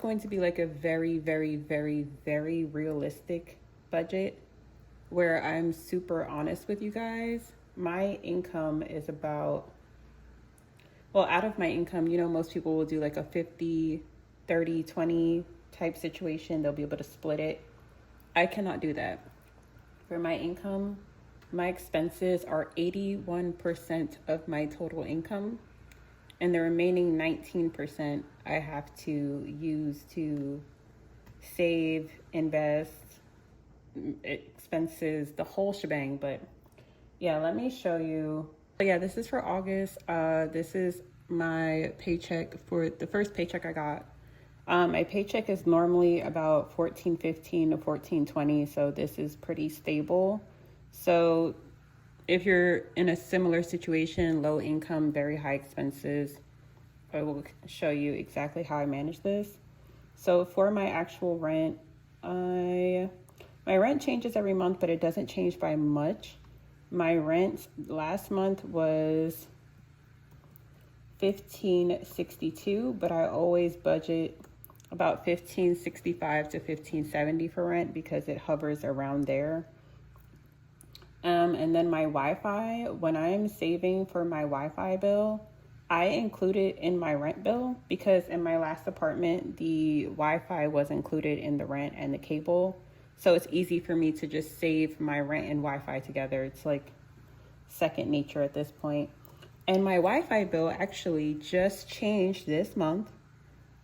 Going to be like a very, very, very, very realistic budget where I'm super honest with you guys. My income is about, well, out of my income, most people will do like a 50, 30, 20 type situation. They'll be able to split it. I cannot do that. For my income, my expenses are 81% of my total income, and the remaining 19% I have to use to save, invest, expenses, the whole shebang. But yeah, let me show you. So yeah, this is for August. This is my paycheck for the first paycheck I got. My paycheck is normally about 14.15 to 14.20, so this is pretty stable. So if you're in a similar situation, low income, very high expenses, I will show you exactly how I manage this. So for my actual rent, my rent changes every month, but it doesn't change by much. My rent last month was $15.62, but I always budget about $15.65 to $15.70 for rent because it hovers around there. And then my Wi-Fi, when I'm saving for my Wi-Fi bill, I include it in my rent bill because in my last apartment, the Wi-Fi was included in the rent and the cable. So it's easy for me to just save my rent and Wi-Fi together. It's like second nature at this point. And my Wi-Fi bill actually just changed this month.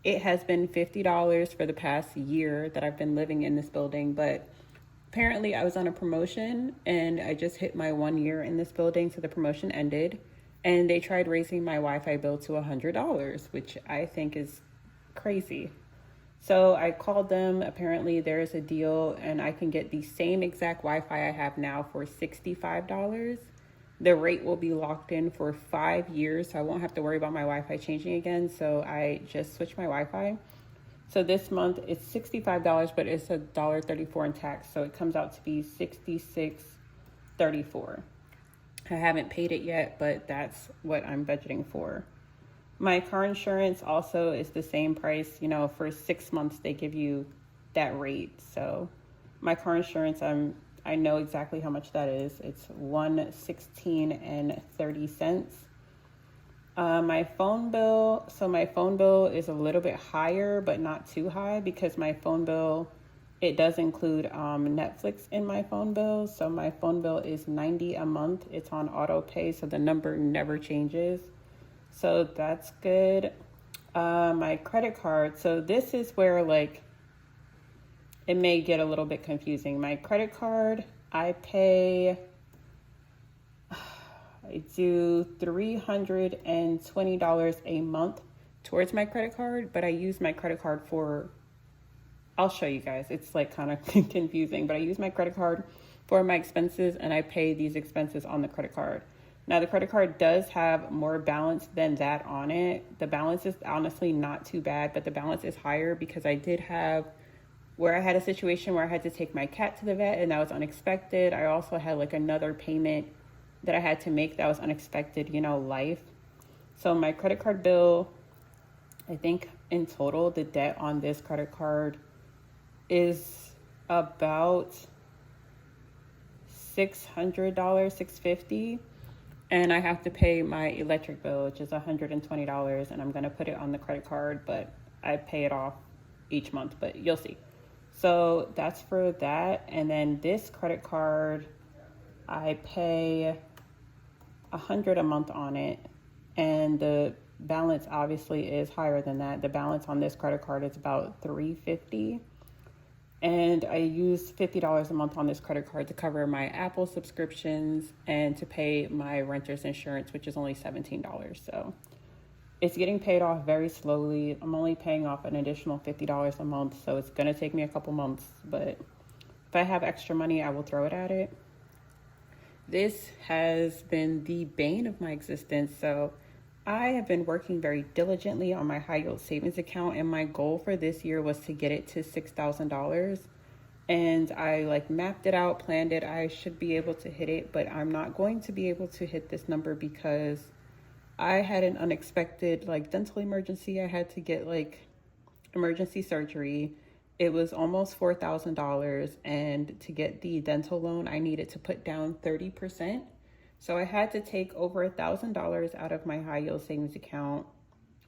It has been $50 for the past year that I've been living in this building, but apparently I was on a promotion and I just hit my 1 year in this building, so the promotion ended. And they tried raising my Wi-Fi bill to $100, which I think is crazy. So I called them. Apparently there's a deal and I can get the same exact Wi-Fi I have now for $65. The rate will be locked in for 5 years, so I won't have to worry about my Wi-Fi changing again. So I just switched my Wi-Fi. So this month it's $65, but it's $1.34 in tax. So it comes out to be $66.34. I haven't paid it yet, but that's what I'm budgeting for. My car insurance also is the same price. For 6 months they give you that rate. So my car insurance, I know exactly how much that is. It's $116.30. My phone bill. So my phone bill is a little bit higher, but not too high because my phone bill, it does include Netflix in my phone bill. So my phone bill is $90 a month. It's on auto pay, so the number never changes. So that's good. My credit card. So this is where it may get a little bit confusing. My credit card, I do $320 a month towards my credit card, but I use my credit card for, I'll show you guys. It's kind of confusing, but I use my credit card for my expenses and I pay these expenses on the credit card. Now the credit card does have more balance than that on it. The balance is honestly not too bad, but the balance is higher because I did have where I had a situation where I had to take my cat to the vet and that was unexpected. I also had another payment that I had to make that was unexpected, life. So my credit card bill, I think in total, the debt on this credit card is about $600, $650. And I have to pay my electric bill, which is $120. And I'm going to put it on the credit card, but I pay it off each month, but you'll see. So that's for that. And then this credit card, I pay $100 a month on it. And the balance obviously is higher than that. The balance on this credit card is about $350. And I use $50 a month on this credit card to cover my Apple subscriptions and to pay my renter's insurance, which is only $17. So it's getting paid off very slowly. I'm only paying off an additional $50 a month, so it's going to take me a couple months. But if I have extra money, I will throw it at it. This has been the bane of my existence. So I have been working very diligently on my high yield savings account, and my goal for this year was to get it to $6,000. And I mapped it out, planned it. I should be able to hit it, but I'm not going to be able to hit this number because I had an unexpected dental emergency. I had to get emergency surgery. It was almost $4,000. And to get the dental loan, I needed to put down 30%. So I had to take over $1,000 out of my high yield savings account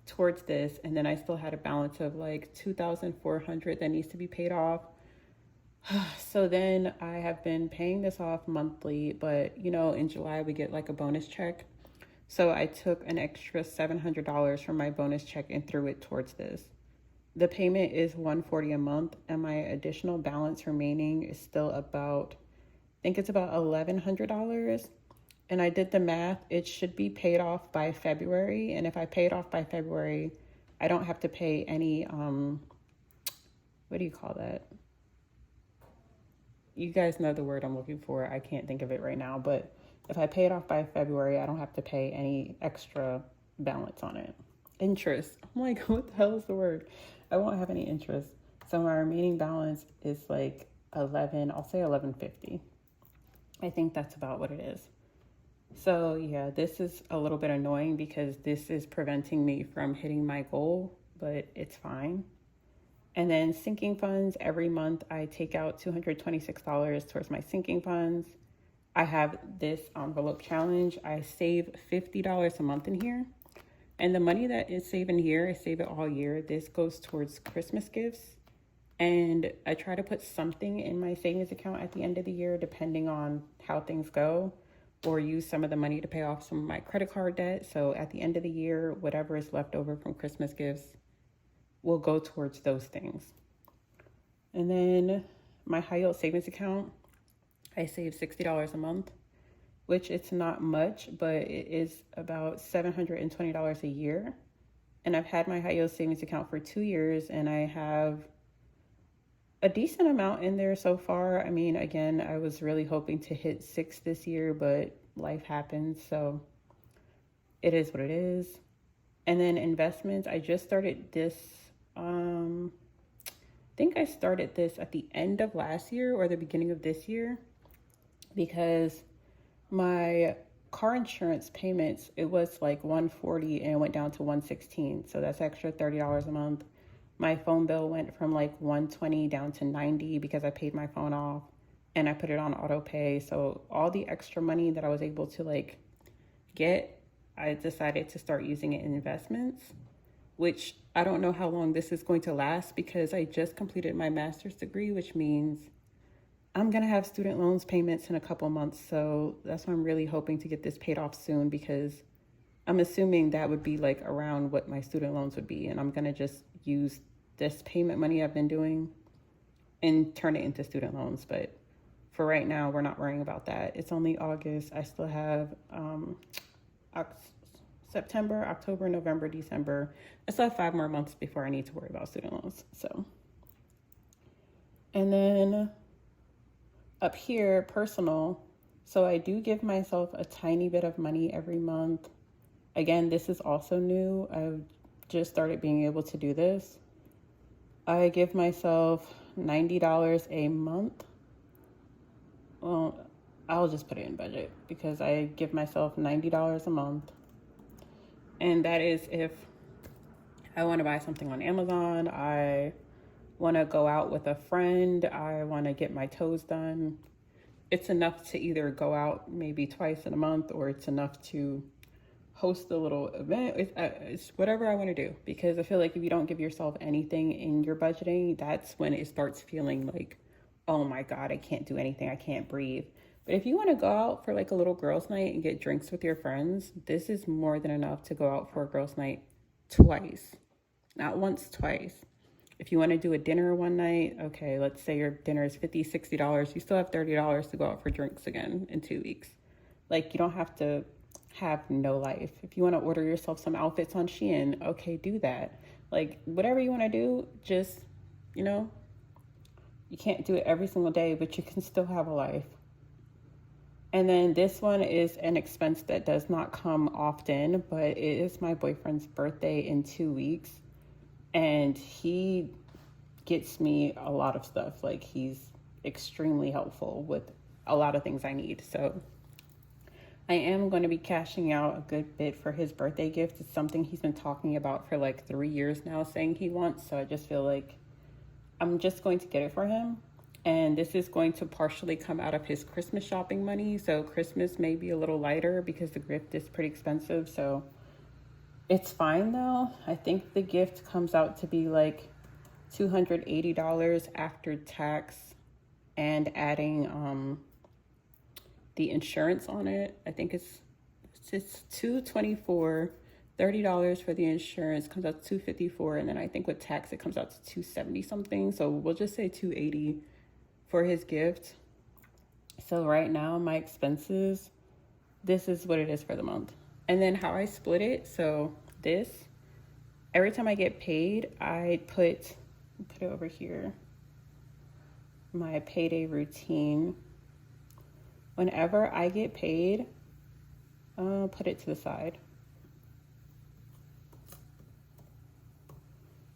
towards this. And then I still had a balance of like 2,400 that needs to be paid off. So then I have been paying this off monthly, but in July we get like a bonus check. So I took an extra $700 from my bonus check and threw it towards this. The payment is $140 a month, and my additional balance remaining is still about, I think it's about $1,100. And I did the math. It should be paid off by February. And if I pay it off by February, I don't have to pay any, what do you call that? You guys know the word I'm looking for. I can't think of it right now. But if I pay it off by February, I don't have to pay any extra balance on it. Interest. I'm like, what the hell is the word? I won't have any interest. So my remaining balance is like I'll say $1,150. I think that's about what it is. So yeah, this is a little bit annoying because this is preventing me from hitting my goal, but it's fine. And then sinking funds, every month I take out $226 towards my sinking funds. I have this envelope challenge. I save $50 a month in here. And the money that is saved in here, I save it all year. This goes towards Christmas gifts. And I try to put something in my savings account at the end of the year, depending on how things go, or use some of the money to pay off some of my credit card debt. So at the end of the year, whatever is left over from Christmas gifts will go towards those things. And then my high yield savings account, I save $60 a month, which it's not much, but it is about $720 a year. And I've had my high yield savings account for 2 years, and I have a decent amount in there so far. I mean, again, I was really hoping to hit 6 this year, but life happens, so it is what it is. And then investments, I just started this, I think I started this at the end of last year or the beginning of this year, because my car insurance payments, it was like $140 and it went down to $116. So that's extra $30 a month. My phone bill went from like $120 down to $90 because I paid my phone off and I put it on auto pay. So all the extra money that I was able to get, I decided to start using it in investments, which I don't know how long this is going to last because I just completed my master's degree, which means I'm going to have student loans payments in a couple months. So that's why I'm really hoping to get this paid off soon, because I'm assuming that would be like around what my student loans would be. And I'm going to just use this payment money I've been doing and turn it into student loans. But for right now, we're not worrying about that. It's only August. I still have September, October, November, December. I still have 5 more months before I need to worry about student loans. So, and then up here, personal. So I do give myself a tiny bit of money every month. Again, this is also new. I've just started being able to do this. I give myself $90 a month. Well, I'll just put it in budget because I give myself $90 a month. And that is if I want to buy something on Amazon, I want to go out with a friend, I want to get my toes done. It's enough to either go out maybe twice in a month, or it's enough to host a little event. It's whatever I want to do, because I feel like if you don't give yourself anything in your budgeting, that's when it starts feeling like, oh my God, I can't do anything. I can't breathe. But if you want to go out for like a little girls' night and get drinks with your friends, this is more than enough to go out for a girls' night twice. Not once, twice. If you want to do a dinner one night, okay, let's say your dinner is $50, $60. You still have $30 to go out for drinks again in 2 weeks. Like, you don't have to have no life. If you want to order yourself some outfits on Shein, okay, do that. Like, whatever you want to do, just, you can't do it every single day, but you can still have a life. And then this one is an expense that does not come often, but it is my boyfriend's birthday in 2 weeks. And he gets me a lot of stuff. Like, he's extremely helpful with a lot of things I need. So I am going to be cashing out a good bit for his birthday gift. It's something he's been talking about for like 3 years now, saying he wants. So I just feel like I'm just going to get it for him. And this is going to partially come out of his Christmas shopping money. So Christmas may be a little lighter because the gift is pretty expensive. So it's fine though. I think the gift comes out to be like $280 after tax and adding the insurance on it. I think it's $224, $30 for the insurance comes out to $254, and then I think with tax it comes out to $270 something. So we'll just say $280 for his gift. So right now my expenses, this is what it is for the month. And then how I split it, so this, every time I get paid, I put it over here, my payday routine. Whenever I get paid, I'll put it to the side.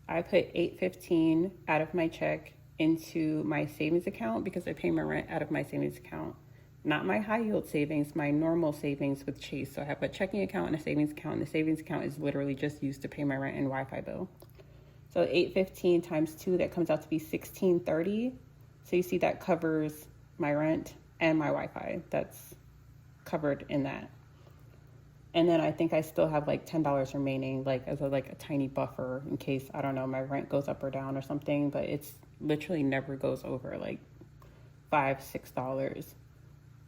I put $8.15 out of my check into my savings account because I pay my rent out of my savings account. Not my high yield savings, my normal savings with Chase. So I have a checking account and a savings account, and the savings account is literally just used to pay my rent and Wi-Fi bill. So $8.15 times 2, that comes out to be $16.30. So you see that covers my rent and my Wi-Fi. That's covered in that. And then I think I still have like $10 remaining, like as a tiny buffer in case, I don't know, my rent goes up or down or something, but it's literally never goes over like $5,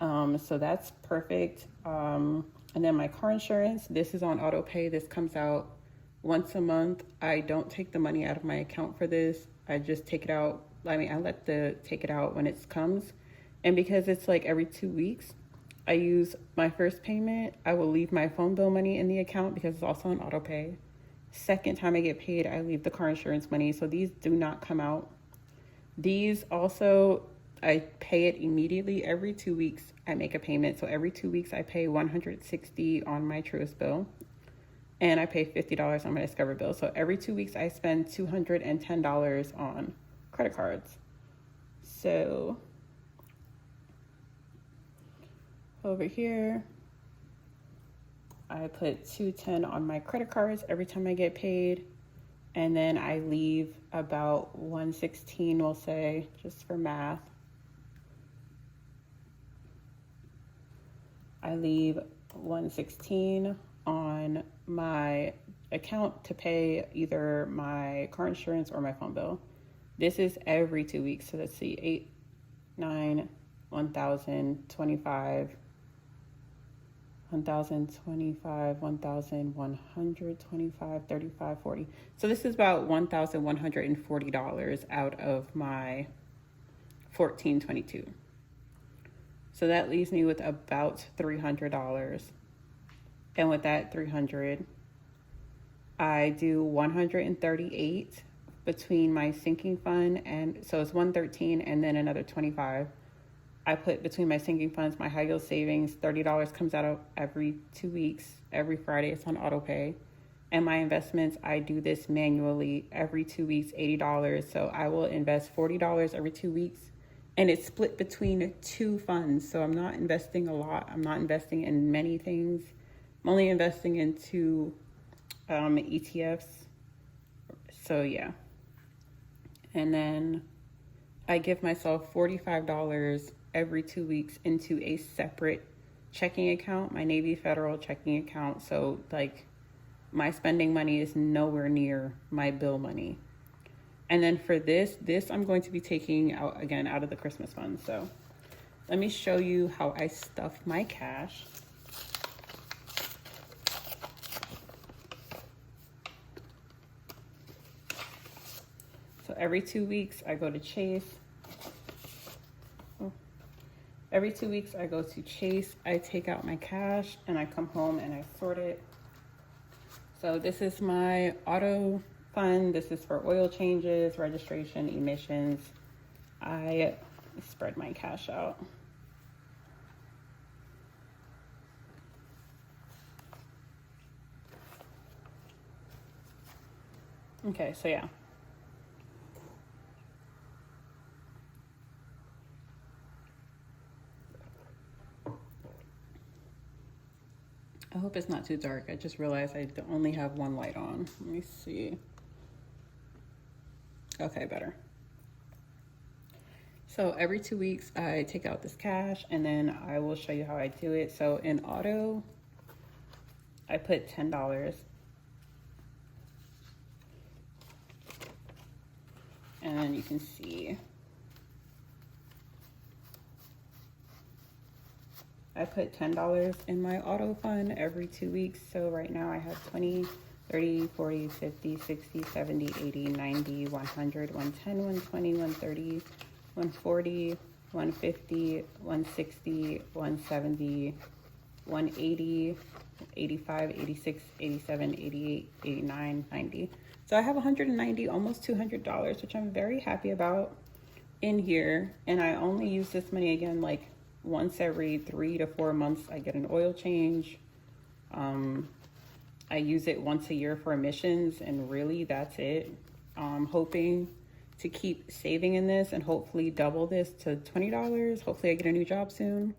$6. So that's perfect. And then my car insurance, this is on auto pay. This comes out once a month. I don't take the money out of my account for this. I just take it out. I let take it out when it comes. And because it's like every 2 weeks, I use my first payment. I will leave my phone bill money in the account because it's also on auto pay. Second time I get paid, I leave the car insurance money. So these do not come out. These also, I pay it immediately. Every 2 weeks, I make a payment. So every 2 weeks, I pay $160 on my Truist bill. And I pay $50 on my Discover bill. So every 2 weeks, I spend $210 on credit cards. So over here, I put $210 on my credit cards every time I get paid. And then I leave about $116, we'll say, just for math. I leave $116 on my account to pay either my car insurance or my phone bill. This is every 2 weeks. So let's see, 8, 9, 1,025, 1,025, 1,125, 35, 40. So this is about $1,140 out of my $1,422. So that leaves me with about $300. And with that $300, I do 138 between my sinking fund, and so it's 113 and then another 25. I put between my sinking funds, my high yield savings, $30 comes out of every 2 weeks. Every Friday it's on auto pay. And my investments, I do this manually every 2 weeks, $80. So I will invest $40 every 2 weeks. And it's split between 2 funds. So I'm not investing a lot. I'm not investing in many things. I'm only investing in 2 ETFs. So yeah. And then I give myself $45 every 2 weeks into a separate checking account, my Navy Federal checking account. So like my spending money is nowhere near my bill money. And then for this I'm going to be taking out again out of the Christmas fund. So let me show you how I stuff my cash. So every 2 weeks I go to Chase. Every 2 weeks I go to Chase, I take out my cash and I come home and I sort it. So this is my auto fund. This is for oil changes, registration, emissions. I spread my cash out. Okay, so yeah. I hope it's not too dark. I just realized I only have one light on. Let me see. Okay, better. So every 2 weeks I take out this cash, and then I will show you how I do it. So in auto, I put $10. And then you can see I put $10 in my auto fund every 2 weeks. So right now I have 20, 30, 40, 50, 60, 70, 80, 90, 100, 110, 120, 130, 140, 150, 160, 170, 180, 85, 86, 87, 88, 89, 90. So I have 190, almost $200, which I'm very happy about in here. And I only use this money again, like once every 3 to 4 months. I get an oil change. I use it once a year for emissions, and really that's it. I'm hoping to keep saving in this and hopefully double this to $20. Hopefully I get a new job soon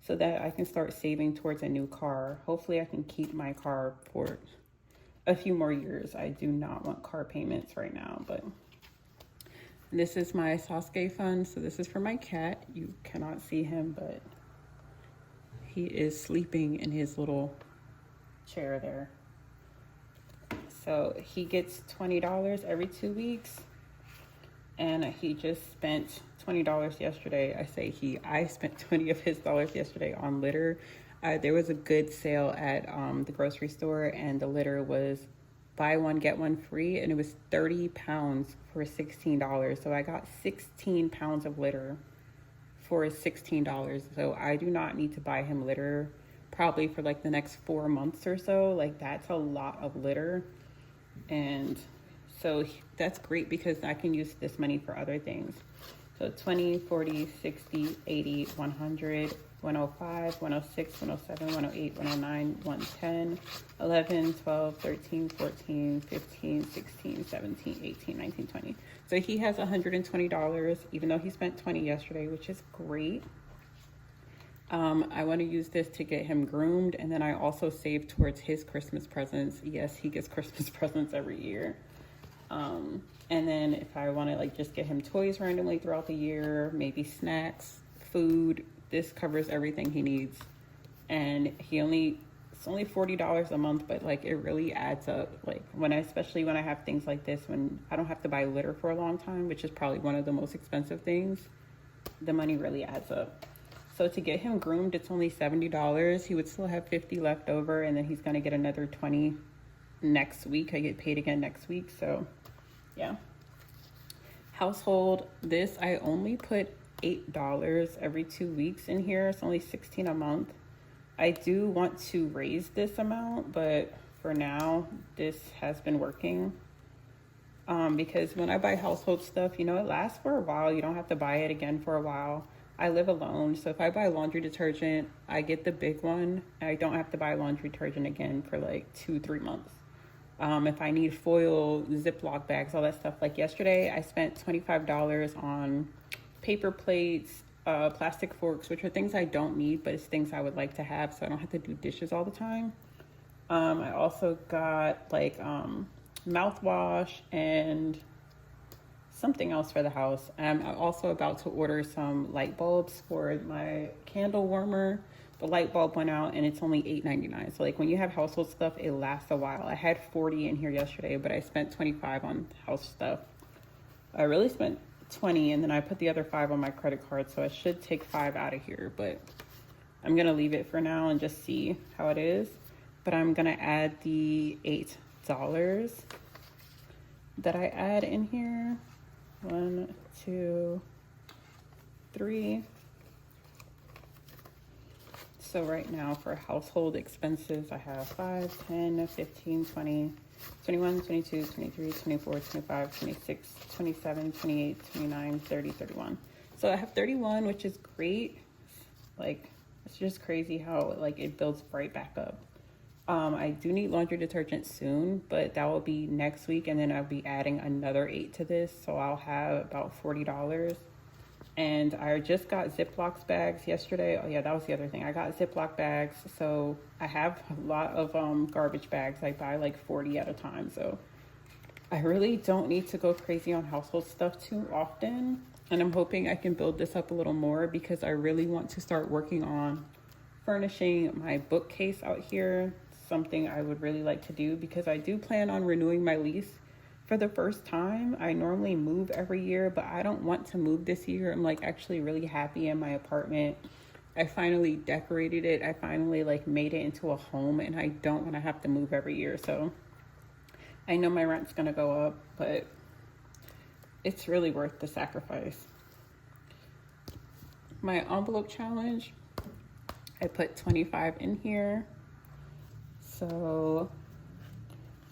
so that I can start saving towards a new car. Hopefully I can keep my car for a few more years. I do not want car payments right now, but this is my Sasuke fund. So this is for my cat. You cannot see him, but he is sleeping in his little chair there. So he gets $20 every 2 weeks, and he just spent $20 yesterday. I spent 20 of his dollars yesterday on litter. There was a good sale at the grocery store, and the litter was buy one, get one free, and it was 30 pounds for $16. So I got 16 pounds of litter for $16. So I do not need to buy him litter probably for like the next 4 months or so. Like, that's a lot of litter. And so that's great because I can use this money for other things. So 20, 40, 60, 80, 100, 105, 106, 107, 108, 109, 110, 11, 12, 13, 14, 15, 16, 17, 18, 19, 20. So he has $120, even though he spent 20 yesterday, which is great. I want to use this to get him groomed, and then I also save towards his Christmas presents. Yes, he gets Christmas presents every year. And then if I want to like just get him toys randomly throughout the year, maybe snacks, food, this covers everything he needs. And it's only $40 a month, but like it really adds up. Like especially when I have things like this, when I don't have to buy litter for a long time, which is probably one of the most expensive things, the money really adds up. So to get him groomed, it's only $70. He would still have 50 left over, and then he's going to get another 20 next week. I get paid again next week. So yeah. Household, this I only put $8 every 2 weeks in here. It's only $16 a month. I do want to raise this amount, but for now this has been working. Because when I buy household stuff, it lasts for a while. You don't have to buy it again for a while. I live alone, so if I buy laundry detergent, I get the big one. I don't have to buy laundry detergent again for like 2-3 months. If I need foil, Ziploc bags, all that stuff. Like yesterday, I spent $25 on paper plates, plastic forks, which are things I don't need, but it's things I would like to have so I don't have to do dishes all the time. I also got like mouthwash and something else for the house. I'm also about to order some light bulbs for my candle warmer. The light bulb went out and it's only $8.99. So like when you have household stuff, it lasts a while. I had 40 in here yesterday, but I spent 25 on house stuff. I really spent 20, and then I put the other 5 on my credit card, so I should take 5 out of here, but I'm gonna leave it for now and just see how it is. But I'm gonna add the $8 that I add in here. 1, 2, 3. So right now for household expenses, I have 5, 10, 15, 20, 21, 22, 23, 24, 25, 26, 27, 28, 29, 30, 31. So I have 31, which is great. Like, it's just crazy how like it builds right back up. I do need laundry detergent soon, but that will be next week, and then I'll be adding another 8 to this, so I'll have about $40. And I just got Ziploc bags yesterday. Oh yeah, that was the other thing. I got Ziploc bags, so I have a lot of garbage bags. I buy like 40 at a time, so I really don't need to go crazy on household stuff too often. And I'm hoping I can build this up a little more because I really want to start working on furnishing my bookcase out here. Something I would really like to do because I do plan on renewing my lease for the first time. I normally move every year, but I don't want to move this year. I'm like actually really happy in my apartment. I finally decorated it. I finally like made it into a home, and I don't want to have to move every year. So I know my rent's gonna go up, but it's really worth the sacrifice. My envelope challenge, I put 25 in here. So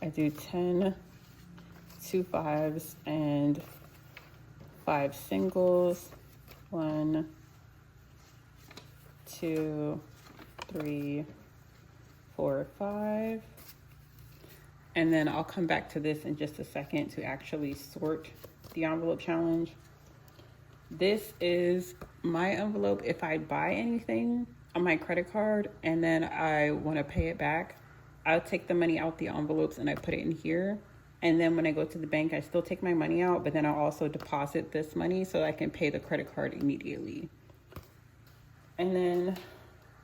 I do 10 2 5s and 5 singles. 1, 2, 3, 4, 5. And then I'll come back to this in just a second to actually sort the envelope challenge. This is my envelope if I buy anything on my credit card and then I want to pay it back. I'll take the money out the envelopes and I put it in here. And then when I go to the bank, I still take my money out, but then I'll also deposit this money so I can pay the credit card immediately. And then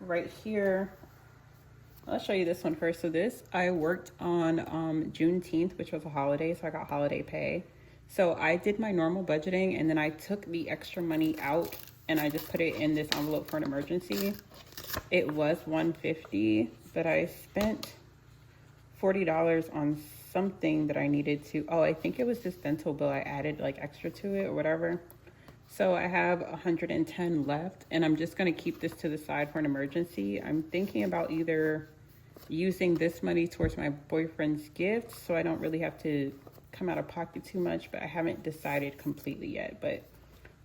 right here, I'll show you this one first. So this, I worked on Juneteenth, which was a holiday, so I got holiday pay. So I did my normal budgeting, and then I took the extra money out and I just put it in this envelope for an emergency. It was $150, but I spent $40 on something that I needed to, I think it was this dental bill. I added like extra to it or whatever. So I have 110 left, and I'm just gonna keep this to the side for an emergency. I'm thinking about either using this money towards my boyfriend's gift so I don't really have to come out of pocket too much, but I haven't decided completely yet. But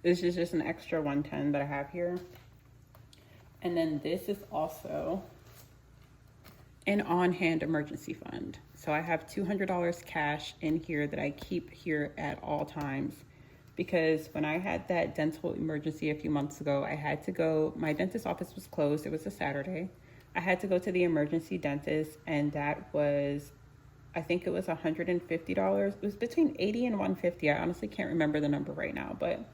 this is just an extra 110 that I have here. And then this is also an on-hand emergency fund. So I have $200 cash in here that I keep here at all times, because when I had that dental emergency a few months ago, I had to go, my dentist office was closed. It was a Saturday. I had to go to the emergency dentist, and that was, I think it was $150. It was between 80 and 150. I honestly can't remember the number right now, but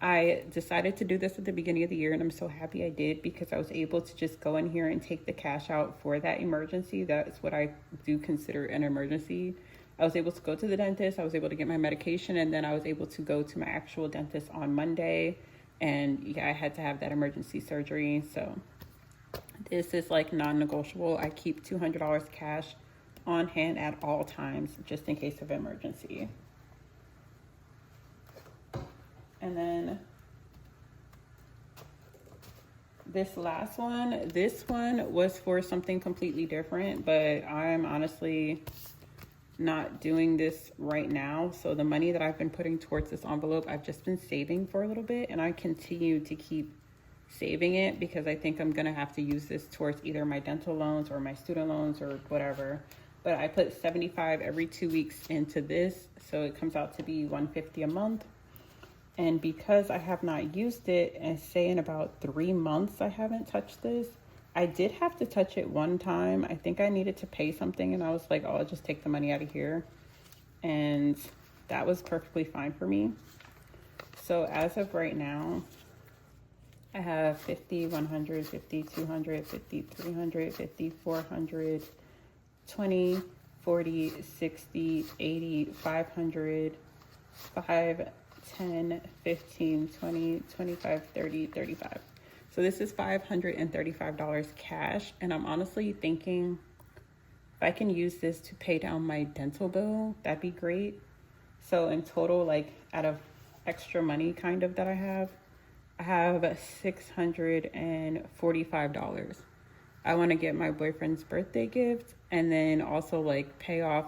I decided to do this at the beginning of the year, and I'm so happy I did because I was able to just go in here and take the cash out for that emergency. That's what I do consider an emergency. I was able to go to the dentist, I was able to get my medication, and then I was able to go to my actual dentist on Monday. And yeah, I had to have that emergency surgery. So this is like non-negotiable. I keep $200 cash on hand at all times, just in case of emergency. And then this last one, this one was for something completely different, but I'm honestly not doing this right now. So the money that I've been putting towards this envelope, I've just been saving for a little bit, and I continue to keep saving it because I think I'm gonna have to use this towards either my dental loans or my student loans or whatever. But I put 75 every 2 weeks into this, so it comes out to be $150 a month. And because I have not used it, and say in about 3 months I haven't touched this, I did have to touch it one time. I think I needed to pay something, and I was like, I'll just take the money out of here. And that was perfectly fine for me. So as of right now, I have 50, 100, 50, 200, 50, 300, 50, 400, 20, 40, 60, 80, 500, 5, 10, 15, 20, 25, 30, 35. So this is $535 cash. And I'm honestly thinking if I can use this to pay down my dental bill, that'd be great. So in total, like out of extra money kind of that I have $645. I want to get my boyfriend's birthday gift and then also like pay off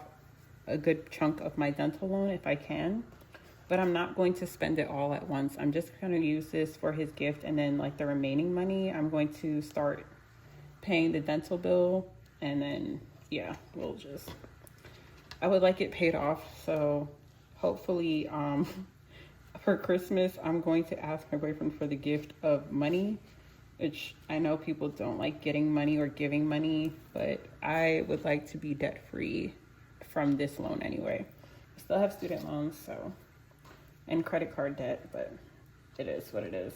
a good chunk of my dental loan if I can. But I'm not going to spend it all at once. I'm just going to use this for his gift, and then like the remaining money, I'm going to start paying the dental bill, and then yeah, I would like it paid off. So hopefully for Christmas, I'm going to ask my boyfriend for the gift of money, which I know people don't like getting money or giving money, but I would like to be debt free from this loan anyway. I still have student loans, so, and credit card debt, but it is what it is.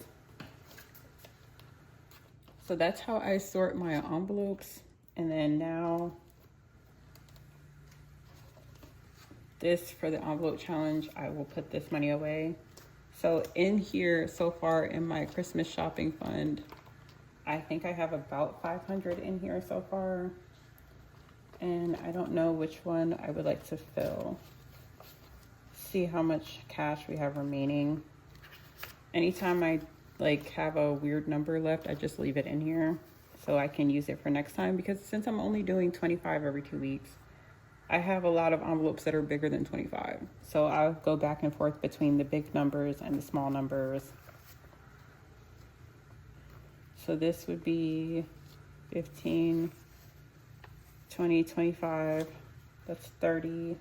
So that's how I sort my envelopes. And then now this, for the envelope challenge, I will put this money away. So in here so far in my Christmas shopping fund, I think I have about 500 in here so far. And I don't know which one I would like to fill. See how much cash we have remaining. Anytime I like have a weird number left, I just leave it in here so I can use it for next time, because since I'm only doing 25 every 2 weeks, I have a lot of envelopes that are bigger than 25. So I'll go back and forth between the big numbers and the small numbers. So this would be 15, 20, 25, that's 30,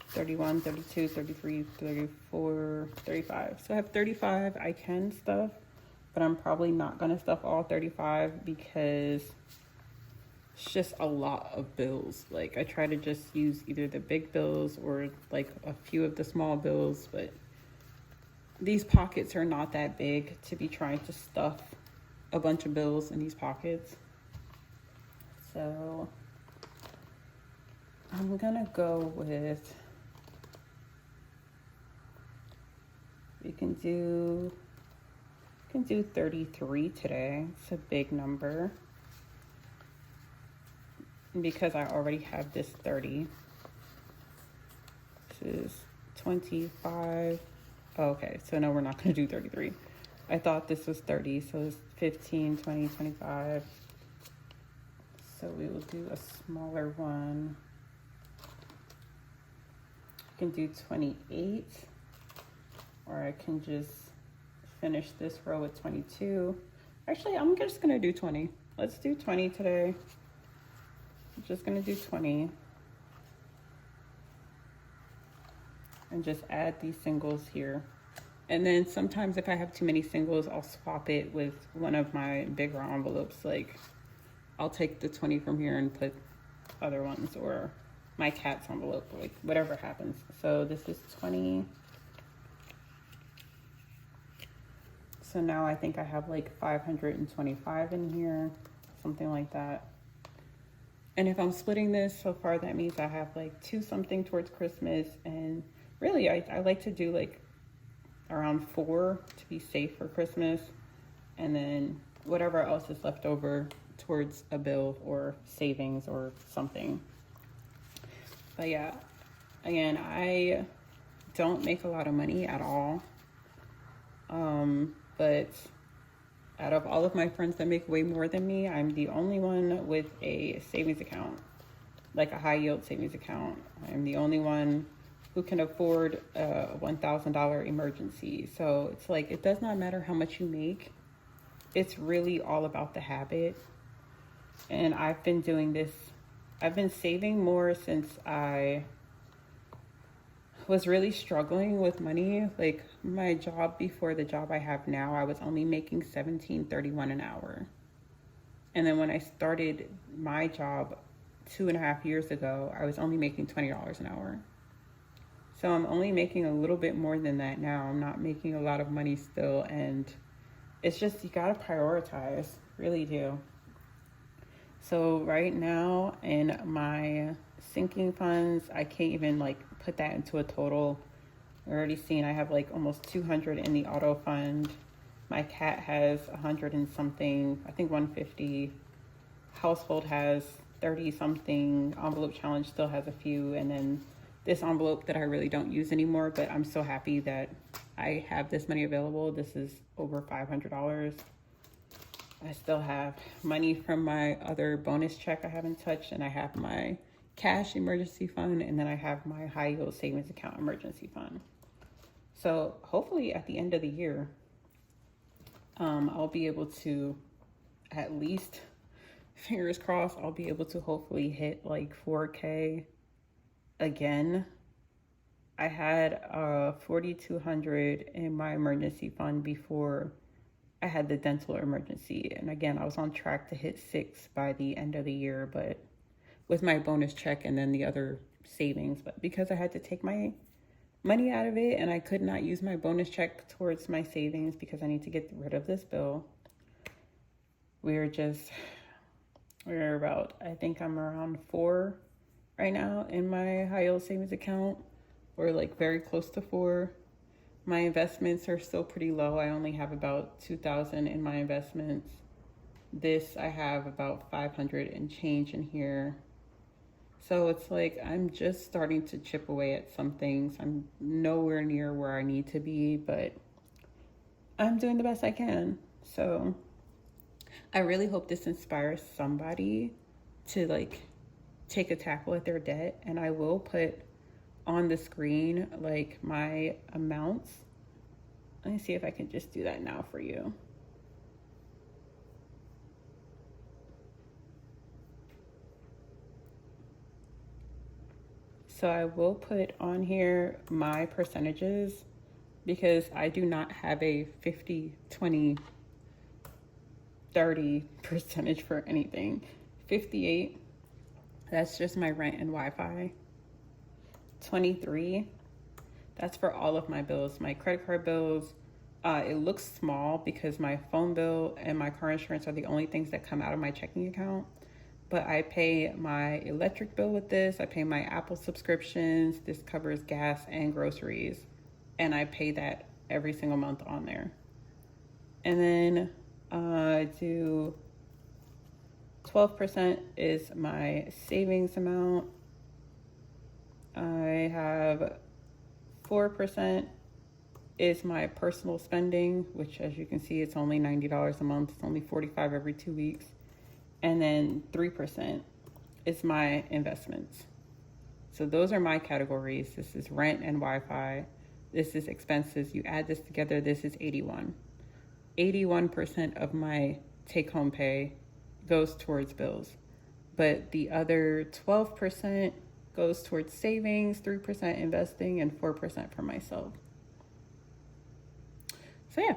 31, 32, 33, 34, 35. So I have 35 I can stuff, but I'm probably not gonna stuff all 35 because it's just a lot of bills. Like I try to just use either the big bills or like a few of the small bills, but these pockets are not that big to be trying to stuff a bunch of bills in these pockets. So I'm gonna go with, we can do 33 today. It's a big number because I already have this 30. This is 25. Oh, okay, so no, we're not gonna do 33. I thought this was 30, so it's 15, 20, 25. So we will do a smaller one. I can do 28, or I can just finish this row with 22. Actually, I'm just gonna do 20. Let's do 20 today. I'm just gonna do 20. And just add these singles here. And then sometimes if I have too many singles, I'll swap it with one of my bigger envelopes. Like I'll take the 20 from here and put other ones, or my cat's envelope, like whatever happens. So this is 20. So now I think I have like 525 in here, something like that. And if I'm splitting this so far, that means I have like 2 something towards Christmas. And really, I like to do like around 4 to be safe for Christmas. And then whatever else is left over towards a bill or savings or something. But yeah, again, I don't make a lot of money at all. But out of all of my friends that make way more than me, I'm the only one with a savings account, like a high yield savings account. I'm the only one who can afford a $1,000 emergency. So it's like, it does not matter how much you make. It's really all about the habit. And I've been doing this. I've been saving more since I was really struggling with money. Like my job before the job I have now, I was only making $17.31 an hour. And then when I started my job 2.5 years ago, I was only making $20 an hour. So I'm only making a little bit more than that now. I'm not making a lot of money still. And it's just, you gotta prioritize, really do. So right now in my sinking funds, I can't even like put that into a total. I've already seen I have like almost 200 in the auto fund. My cat has 100 and something, I think 150. Household has 30 something. Envelope challenge still has a few. And then this envelope that I really don't use anymore, but I'm so happy that I have this money available. This is over $500. I still have money from my other bonus check I haven't touched, and I have my cash emergency fund, and then I have my high yield savings account emergency fund. So hopefully at the end of the year, I'll be able to, at least, fingers crossed, I'll be able to hopefully hit like 4K again. I had 4,200 in my emergency fund before I had the dental emergency. And again, I was on track to hit 6 by the end of the year, but with my bonus check and then the other savings. But because I had to take my money out of it and I could not use my bonus check towards my savings because I need to get rid of this bill, we're about, I think I'm around 4 right now in my high yield savings account, or like very close to 4. My investments are still pretty low. I only have about 2,000 in my investments. This, I have about 500 and change in here. So it's like I'm just starting to chip away at some things. I'm nowhere near where I need to be, but I'm doing the best I can. So I really hope this inspires somebody to like take a tackle at their debt. And I will put on the screen like my amounts. Let me see if I can just do that now for you. So I will put on here my percentages because I do not have a 50, 20, 30 percentage for anything. 58, that's just my rent and Wi-Fi. 23, that's for all of my bills. My credit card bills, it looks small because my phone bill and my car insurance are the only things that come out of my checking account. But I pay my electric bill with this. I pay my Apple subscriptions. This covers gas and groceries. And I pay that every single month on there. And then I do 12% is my savings amount. I have 4% is my personal spending, which as you can see, it's only $90 a month. It's only $45 every 2 weeks. And then 3% is my investments. So those are my categories. This is rent and Wi-Fi. This is expenses. You add this together, this is 81. 81% of my take-home pay goes towards bills. But the other 12% goes towards savings, 3% investing, and 4% for myself. So yeah.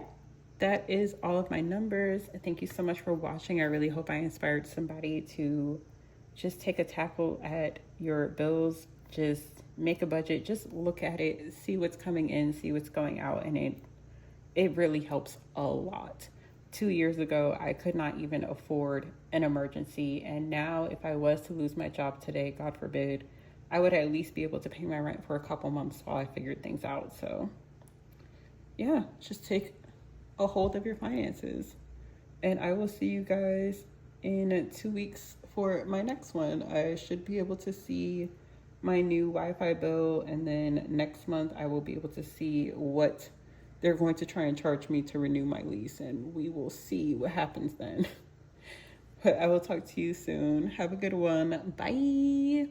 That is all of my numbers. Thank you so much for watching. I really hope I inspired somebody to just take a tackle at your bills. Just make a budget. Just look at it, see what's coming in, see what's going out. And it really helps a lot. 2 years ago, I could not even afford an emergency. And now if I was to lose my job today, God forbid, I would at least be able to pay my rent for a couple months while I figured things out. So yeah, just take a hold of your finances. And I will see you guys in 2 weeks for my next one. I should be able to see my new Wi-Fi bill, and then next month I will be able to see what they're going to try and charge me to renew my lease, and we will see what happens then. But I will talk to you soon. Have a good one. Bye.